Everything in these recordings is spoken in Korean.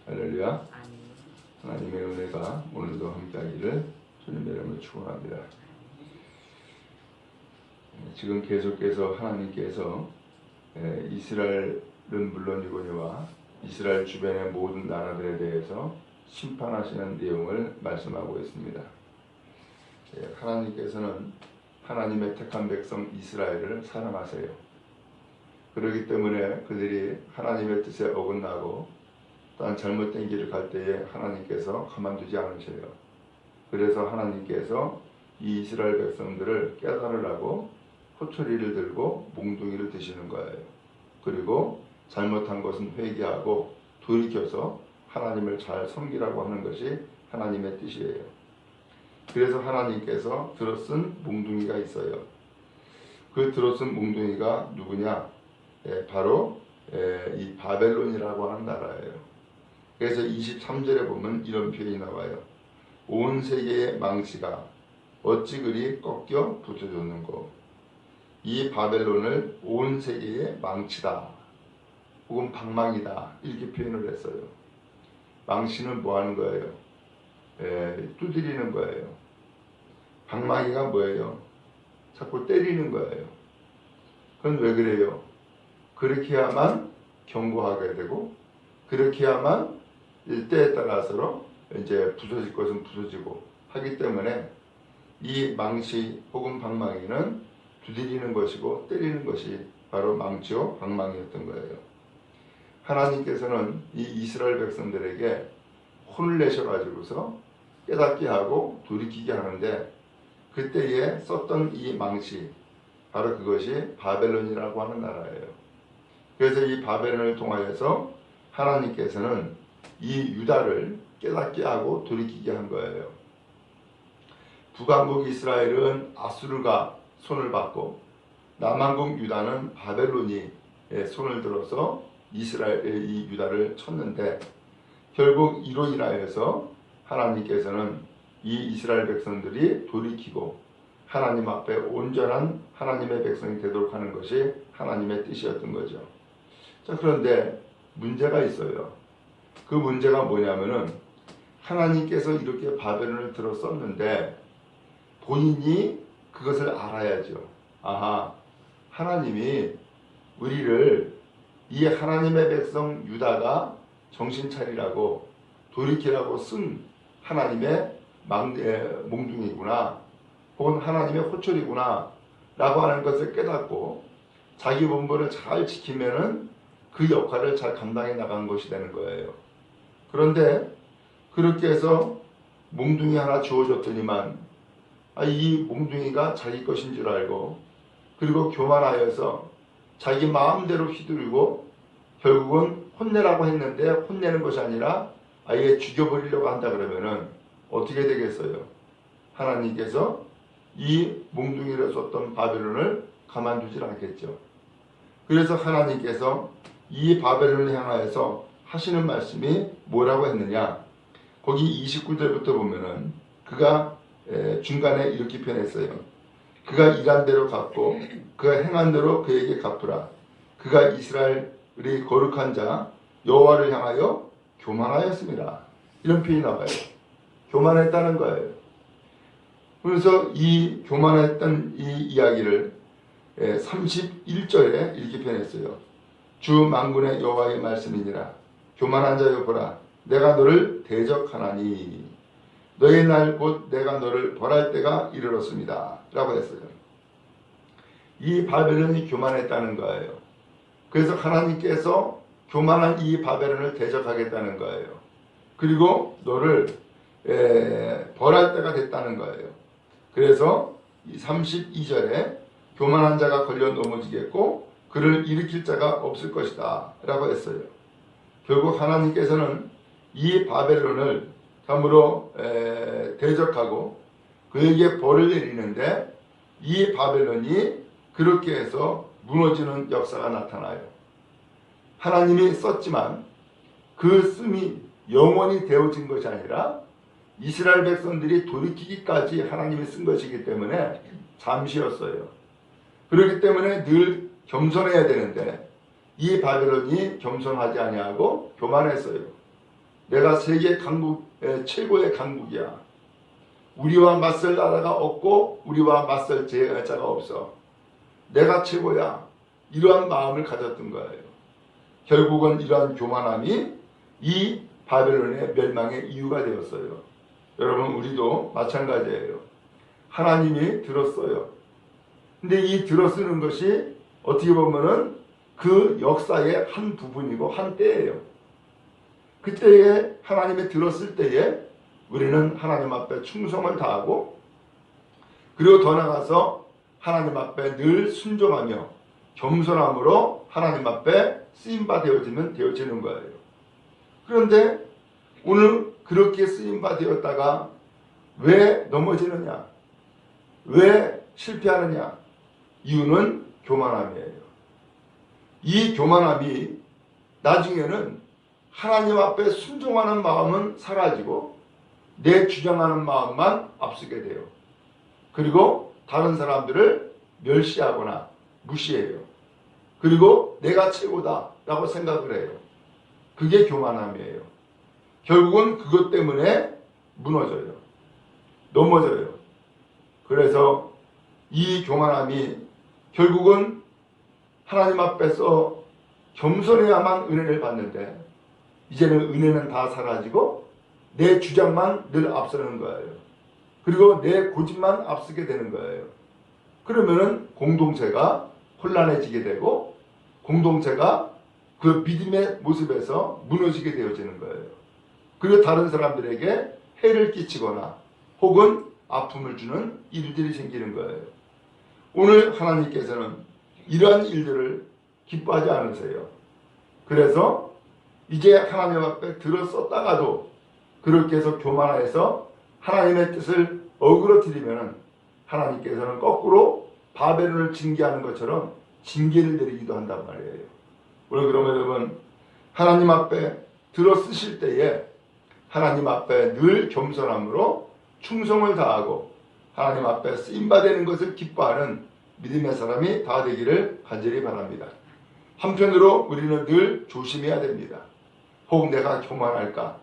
할렐루야. 하나님의 은혜가 오늘도 함께하기를 주님의 이름으로 축원합니다. 지금 계속해서 하나님께서 이스라엘은 물론이거니와 이스라엘 주변의 모든 나라들에 대해서 심판하시는 내용을 말씀하고 있습니다. 하나님께서는 하나님의 택한 백성 이스라엘을 사랑하세요. 그렇기 때문에 그들이 하나님의 뜻에 어긋나고 또한 잘못된 길을 갈 때에 하나님께서 가만두지 않으셔요. 그래서 하나님께서 이 이스라엘 백성들을 깨달으라고 호초리를 들고 몽둥이를 드시는 거예요. 그리고 잘못한 것은 회개하고 돌이켜서 하나님을 잘 섬기라고 하는 것이 하나님의 뜻이에요. 그래서 하나님께서 들어쓴 몽둥이가 있어요. 그 들어쓴 몽둥이가 누구냐? 바로 이 바벨론이라고 하는 나라예요. 그래서 23절에 보면 이런 표현이 나와요. 온 세계의 망치가 어찌 그리 꺾여 부서졌는고. 이 바벨론을 온 세계의 망치다 혹은 방망이다 이렇게 표현을 했어요. 망치는 뭐 하는 거예요? 두드리는 거예요. 방망이가 뭐예요? 자꾸 때리는 거예요. 그건 왜 그래요? 그렇게 해야만 경고하게 되고 그렇게 해야만 때에 따라서 이제 부서질 것은 부서지고 하기 때문에 이 망치 혹은 방망이는 두드리는 것이고 때리는 것이 바로 망치요 방망이였던 거예요. 하나님께서는 이 이스라엘 백성들에게 혼을 내셔가지고서 깨닫게 하고 돌이키게 하는데 그때에 썼던 이 망치 바로 그것이 바벨론이라고 하는 나라예요. 그래서 이 바벨론을 통하여서 하나님께서는 이 유다를 깨닫게 하고 돌이키게 한 거예요. 북왕국 이스라엘은 아수르가 손을 받고 남왕국 유다는 바벨론이 손을 들어서 이스라엘의 이 유다를 쳤는데 결국 이로 인하여서 하나님께서는 이 이스라엘 백성들이 돌이키고 하나님 앞에 온전한 하나님의 백성이 되도록 하는 것이 하나님의 뜻이었던 거죠. 자, 그런데 문제가 있어요. 그 문제가 뭐냐면은 하나님께서 이렇게 바벨론을 들어 썼는데 본인이 그것을 알아야죠. 아하, 하나님이 우리를 이 하나님의 백성 유다가 정신 차리라고 돌이키라고 쓴 하나님의 몽둥이구나 혹은 하나님의 호철이구나 라고 하는 것을 깨닫고 자기 본분을 잘 지키면은 그 역할을 잘 감당해 나간 것이 되는 거예요. 그런데 그렇게 해서 몽둥이 하나 주어졌더니만 이 몽둥이가 자기 것인 줄 알고 그리고 교만하여서 자기 마음대로 휘두르고 결국은 혼내라고 했는데 혼내는 것이 아니라 아예 죽여버리려고 한다 그러면은 어떻게 되겠어요? 하나님께서 이 몽둥이를 썼던 바벨론을 가만두질 않겠죠. 그래서 하나님께서 이 바벨론을 향하여서 하시는 말씀이 뭐라고 했느냐? 거기 29절부터 보면은 그가 중간에 이렇게 표현했어요. 그가 일한 대로 갚고 그가 행한 대로 그에게 갚으라. 그가 이스라엘의 거룩한 자 여호와를 향하여 교만하였습니다. 이런 표현이 나와요. 교만했다는 거예요. 그래서 이 교만했던 이 이야기를 31절에 이렇게 표현했어요. 주 만군의 여호와의 말씀이니라. 교만한 자여 보라. 내가 너를 대적하나니 너의 날 곧 내가 너를 벌할 때가 이르렀습니다. 라고 했어요. 이 바벨론이 교만했다는 거예요. 그래서 하나님께서 교만한 이 바벨론을 대적하겠다는 거예요. 그리고 너를 벌할 때가 됐다는 거예요. 그래서 32절에 교만한 자가 걸려 넘어지겠고 그를 일으킬 자가 없을 것이다 라고 했어요. 결국 하나님께서는 이 바벨론을 참으로 대적하고 그에게 벌을 내리는데 이 바벨론이 그렇게 해서 무너지는 역사가 나타나요. 하나님이 썼지만 그 씀이 영원히 되어진 것이 아니라 이스라엘 백성들이 돌이키기까지 하나님이 쓴 것이기 때문에 잠시였어요. 그렇기 때문에 늘 겸손해야 되는데 이 바벨론이 겸손하지 아니하고 교만했어요. 내가 세계 강국 최고의 강국이야. 우리와 맞설 나라가 없고 우리와 맞설 제자가 없어. 내가 최고야. 이러한 마음을 가졌던 거예요. 결국은 이러한 교만함이 이 바벨론의 멸망의 이유가 되었어요. 여러분, 우리도 마찬가지예요. 하나님이 들었어요. 근데 이 들어쓰는 것이 어떻게 보면은 그 역사의 한 부분이고 한 때예요. 그때에 하나님이 들었을 때에 우리는 하나님 앞에 충성을 다하고 그리고 더 나아가서 하나님 앞에 늘 순종하며 겸손함으로 하나님 앞에 쓰임바 되어지는 거예요. 그런데 오늘 그렇게 쓰임바 되었다가 왜 넘어지느냐? 왜 실패하느냐? 이유는 교만함이에요. 이 교만함이 나중에는 하나님 앞에 순종하는 마음은 사라지고 내 주장하는 마음만 앞서게 돼요. 그리고 다른 사람들을 멸시하거나 무시해요. 그리고 내가 최고다 라고 생각을 해요. 그게 교만함이에요. 결국은 그것 때문에 무너져요. 넘어져요. 그래서 이 교만함이 결국은 하나님 앞에서 겸손해야만 은혜를 받는데 이제는 은혜는 다 사라지고 내 주장만 늘 앞서는 거예요. 그리고 내 고집만 앞서게 되는 거예요. 그러면은 공동체가 혼란해지게 되고 공동체가 그 믿음의 모습에서 무너지게 되어지는 거예요. 그리고 다른 사람들에게 해를 끼치거나 혹은 아픔을 주는 일들이 생기는 거예요. 오늘 하나님께서는 이러한 일들을 기뻐하지 않으세요. 그래서 이제 하나님 앞에 들었었다가도 그렇게 해서 교만해서 하나님의 뜻을 어그러뜨리면 하나님께서는 거꾸로 바벨론을 징계하는 것처럼 징계를 내리기도 한단 말이에요. 그러면 여러분, 하나님 앞에 들어쓰실 때에 하나님 앞에 늘 겸손함으로 충성을 다하고 하나님 앞에 쓰임받는 것을 기뻐하는 믿음의 사람이 다 되기를 간절히 바랍니다. 한편으로 우리는 늘 조심해야 됩니다. 혹 내가 교만할까?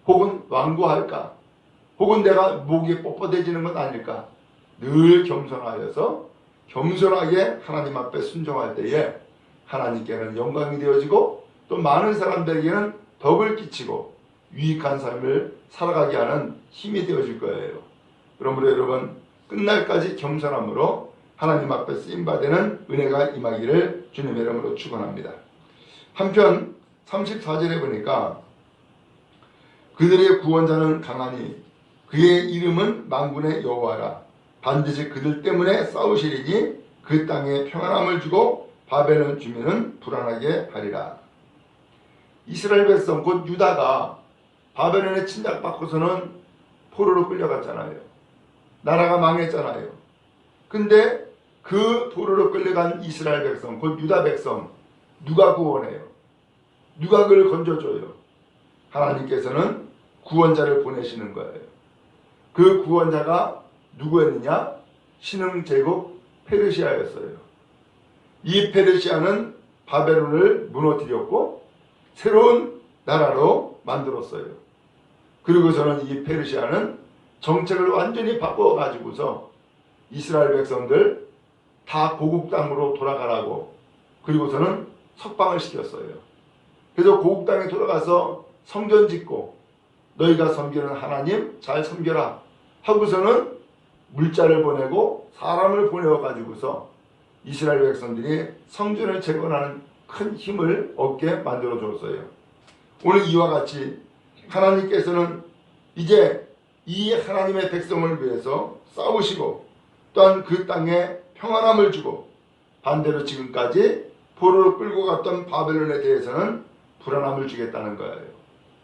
혹은 완고할까? 혹은 내가 목이 뻣뻣해지는 건 아닐까? 늘 겸손하여서 겸손하게 하나님 앞에 순종할 때에 하나님께는 영광이 되어지고 또 많은 사람들에게는 덕을 끼치고 유익한 삶을 살아가게 하는 힘이 되어질 거예요. 그러므로 여러분, 끝날까지 겸손함으로 하나님 앞에 쓰임받는 은혜가 임하기를 주님의 이름으로 축원합니다. 한편 34절에 보니까 그들의 구원자는 강하니 그의 이름은 만군의 여호와라. 반드시 그들 때문에 싸우시리니 그 땅에 평안함을 주고 바벨론 주민은 불안하게 하리라. 이스라엘 백성 곧 유다가 바벨론에 침략받고서는 포로로 끌려갔잖아요. 나라가 망했잖아요. 근데 그 포로로 끌려간 이스라엘 백성 곧 유다 백성 누가 구원해요? 누가 그를 건져줘요? 하나님께서는 구원자를 보내시는 거예요. 그 구원자가 누구였느냐? 신흥제국 페르시아였어요. 이 페르시아는 바벨론을 무너뜨렸고 새로운 나라로 만들었어요. 그리고서는 이 페르시아는 정책을 완전히 바꿔가지고서 이스라엘 백성들 다 고국 땅으로 돌아가라고 그리고서는 석방을 시켰어요. 그래서 고국 땅에 돌아가서 성전 짓고 너희가 섬기는 하나님 잘 섬겨라 하고서는 물자를 보내고 사람을 보내어가지고서 이스라엘 백성들이 성전을 재건하는 큰 힘을 얻게 만들어 줬어요. 오늘 이와 같이 하나님께서는 이제 이 하나님의 백성을 위해서 싸우시고 또한 그 땅에 평안함을 주고 반대로 지금까지 포로로 끌고 갔던 바벨론에 대해서는 불안함을 주겠다는 거예요.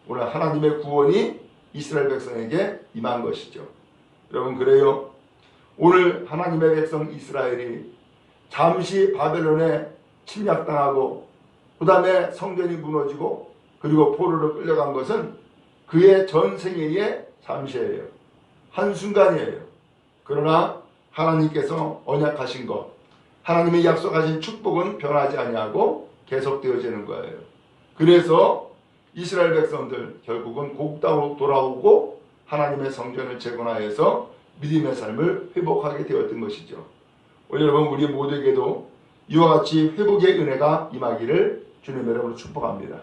오늘 하나님의 구원이 이스라엘 백성에게 임한 것이죠. 여러분, 그래요. 오늘 하나님의 백성 이스라엘이 잠시 바벨론에 침략당하고 그 다음에 성전이 무너지고 그리고 포로로 끌려간 것은 그의 전 생애의 잠시예요. 한순간이에요. 그러나 하나님께서 언약하신 것, 하나님의 약속하신 축복은 변하지 아니하고 계속되어지는 거예요. 그래서 이스라엘 백성들 결국은 곡다로 돌아오고 하나님의 성전을 재건하여서 믿음의 삶을 회복하게 되었던 것이죠. 오늘 여러분, 우리 모두에게도 이와 같이 회복의 은혜가 임하기를 주님의 이름으로 축복합니다.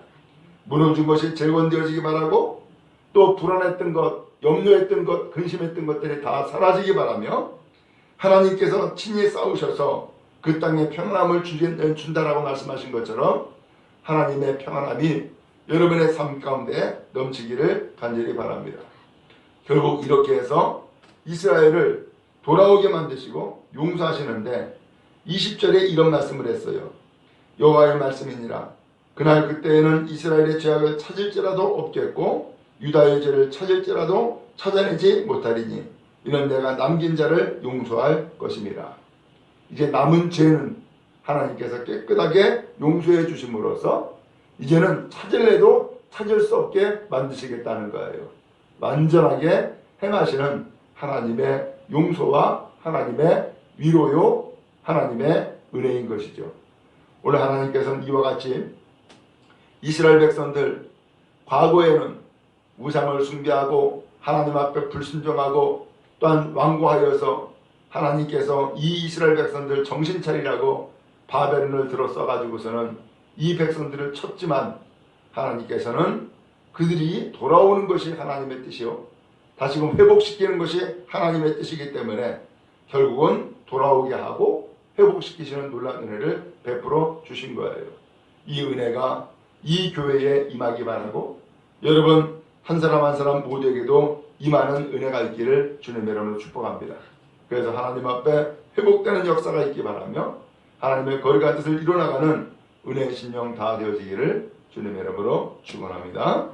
무너진 것이 재건되어지기 바라고, 또 불안했던 것, 염려했던 것, 근심했던 것들이 다 사라지기 바라며, 하나님께서 친히 싸우셔서 그 땅에 평안함을 준다라고 말씀하신 것처럼 하나님의 평안함이 여러분의 삶 가운데 넘치기를 간절히 바랍니다. 결국 이렇게 해서 이스라엘을 돌아오게 만드시고 용서하시는데 20절에 이런 말씀을 했어요. 여호와의 말씀이니라. 그날 그때에는 이스라엘의 죄악을 찾을지라도 없겠고 유다의 죄를 찾을지라도 찾아내지 못하리니 이는 내가 남긴 자를 용서할 것입니다. 이제 남은 죄는 하나님께서 깨끗하게 용서해 주심으로써 이제는 찾을래도 찾을 수 없게 만드시겠다는 거예요. 완전하게 행하시는 하나님의 용서와 하나님의 위로요, 하나님의 은혜인 것이죠. 오늘 하나님께서는 이와 같이 이스라엘 백성들 과거에는 우상을 숭배하고 하나님 앞에 불순종하고 또한 완고하여서 하나님께서 이 이스라엘 백성들 정신 차리라고 바벨론을 들어 써가지고서는 이 백성들을 쳤지만 하나님께서는 그들이 돌아오는 것이 하나님의 뜻이요, 다시금 회복시키는 것이 하나님의 뜻이기 때문에 결국은 돌아오게 하고 회복시키시는 놀라운 은혜를 베풀어 주신 거예요. 이 은혜가 이 교회에 임하기 바라고 여러분 한 사람 한 사람 모두에게도 임하는 은혜가 있기를 주님의 이름으로 축복합니다. 그래서 하나님 앞에 회복되는 역사가 있기 바라며 하나님의 거룩한 뜻을 이뤄나가는 은혜의 신령 다 되어지기를 주님의 이름으로 축원합니다.